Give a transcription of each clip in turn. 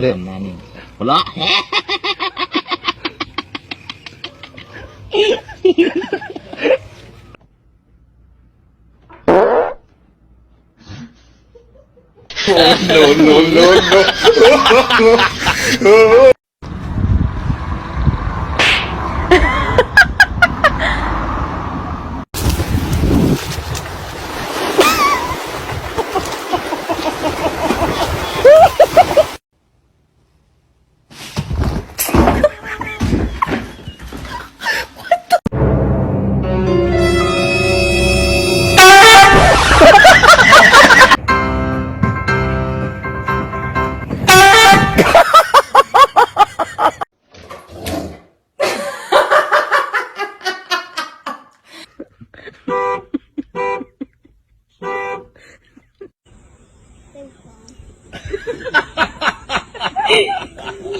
Alam namin. Wala. No.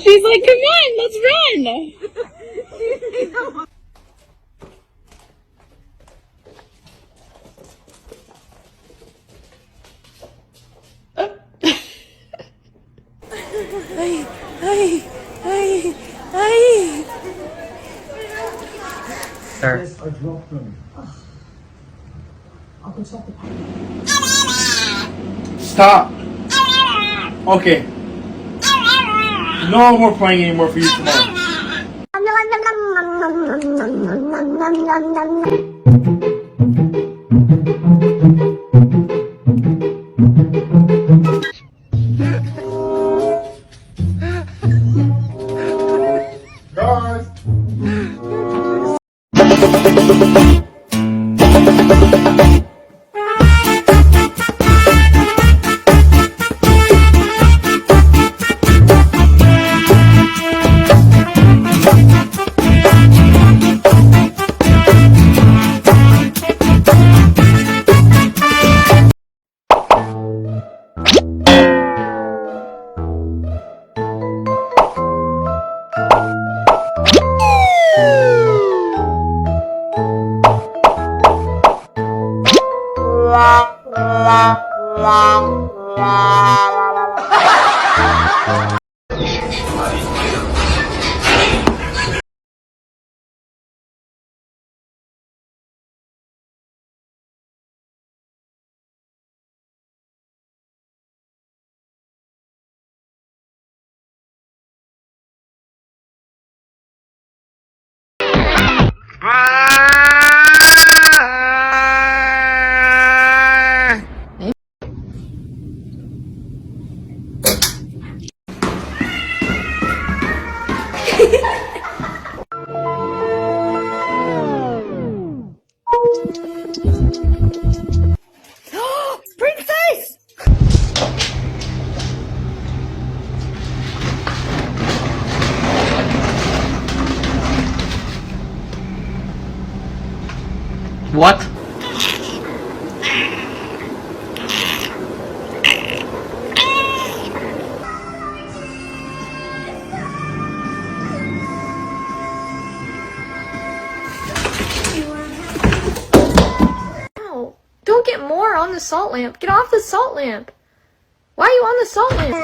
She's like, come on, let's run. Sir. Yes, I dropped them. I can stop the pain. Stop. Okay. No more playing anymore for you tomorrow. Guys. Princess! What? Ow. Don't get more on the salt lamp. Get off the salt lamp. Why are you on the salt lamp?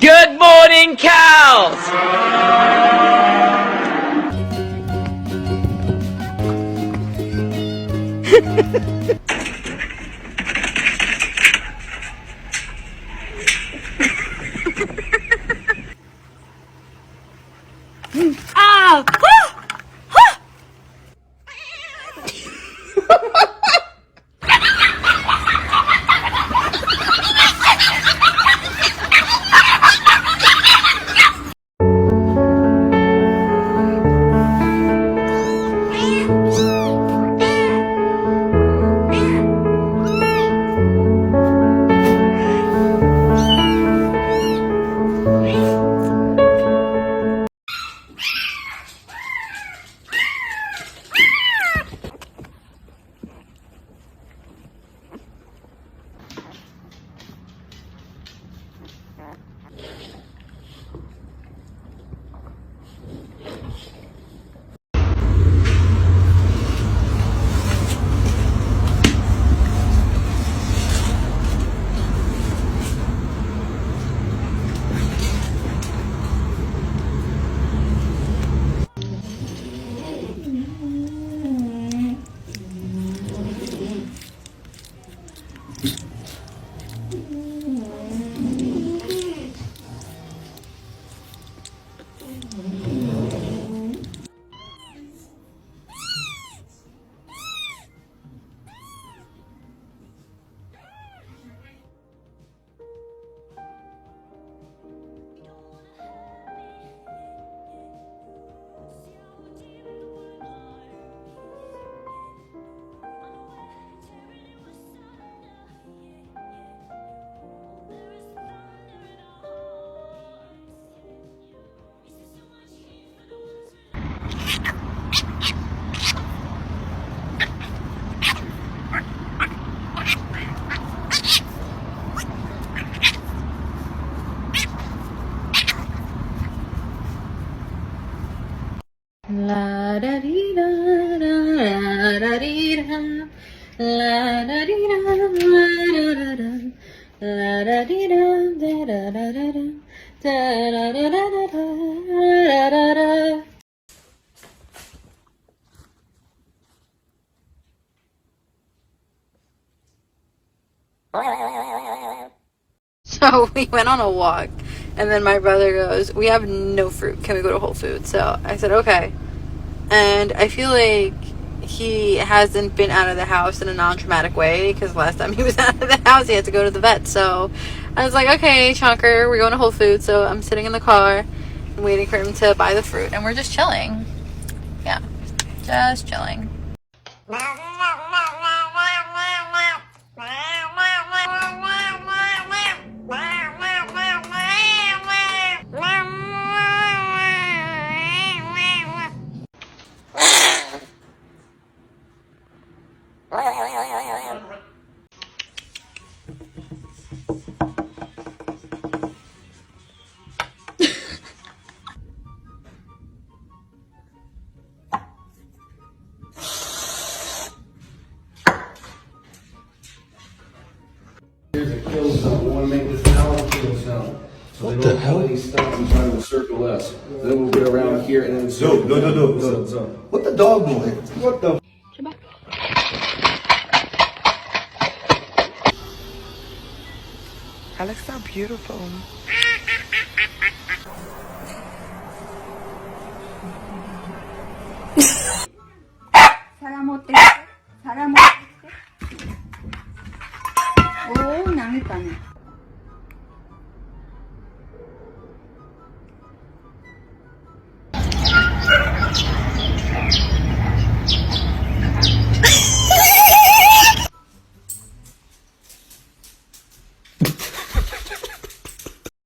Good morning, cows! Ah! La da dee da da la da dee da la da dee da la da da la da dee da da da da da da da da da da da da. So we went on a walk, and then my brother goes, "We have no fruit. Can we go to Whole Foods?" So I said, "Okay." And I feel like he hasn't been out of the house in a non-traumatic way, because last time he was out of the house, he had to go to the vet. So I was like, "Okay, Chonker, we're going to Whole Foods." So I'm sitting in the car and waiting for him to buy the fruit, and we're just chilling. Yeah, just chilling. Here's a kill zone. We want to make this now a kill zone. So what the hell? These stuff and trying to circle us. Then we'll get around here and then circle. No. What the dog doing? What the? That looks so beautiful. 사람 어때? 사람 어때? 오, 낭이 까네.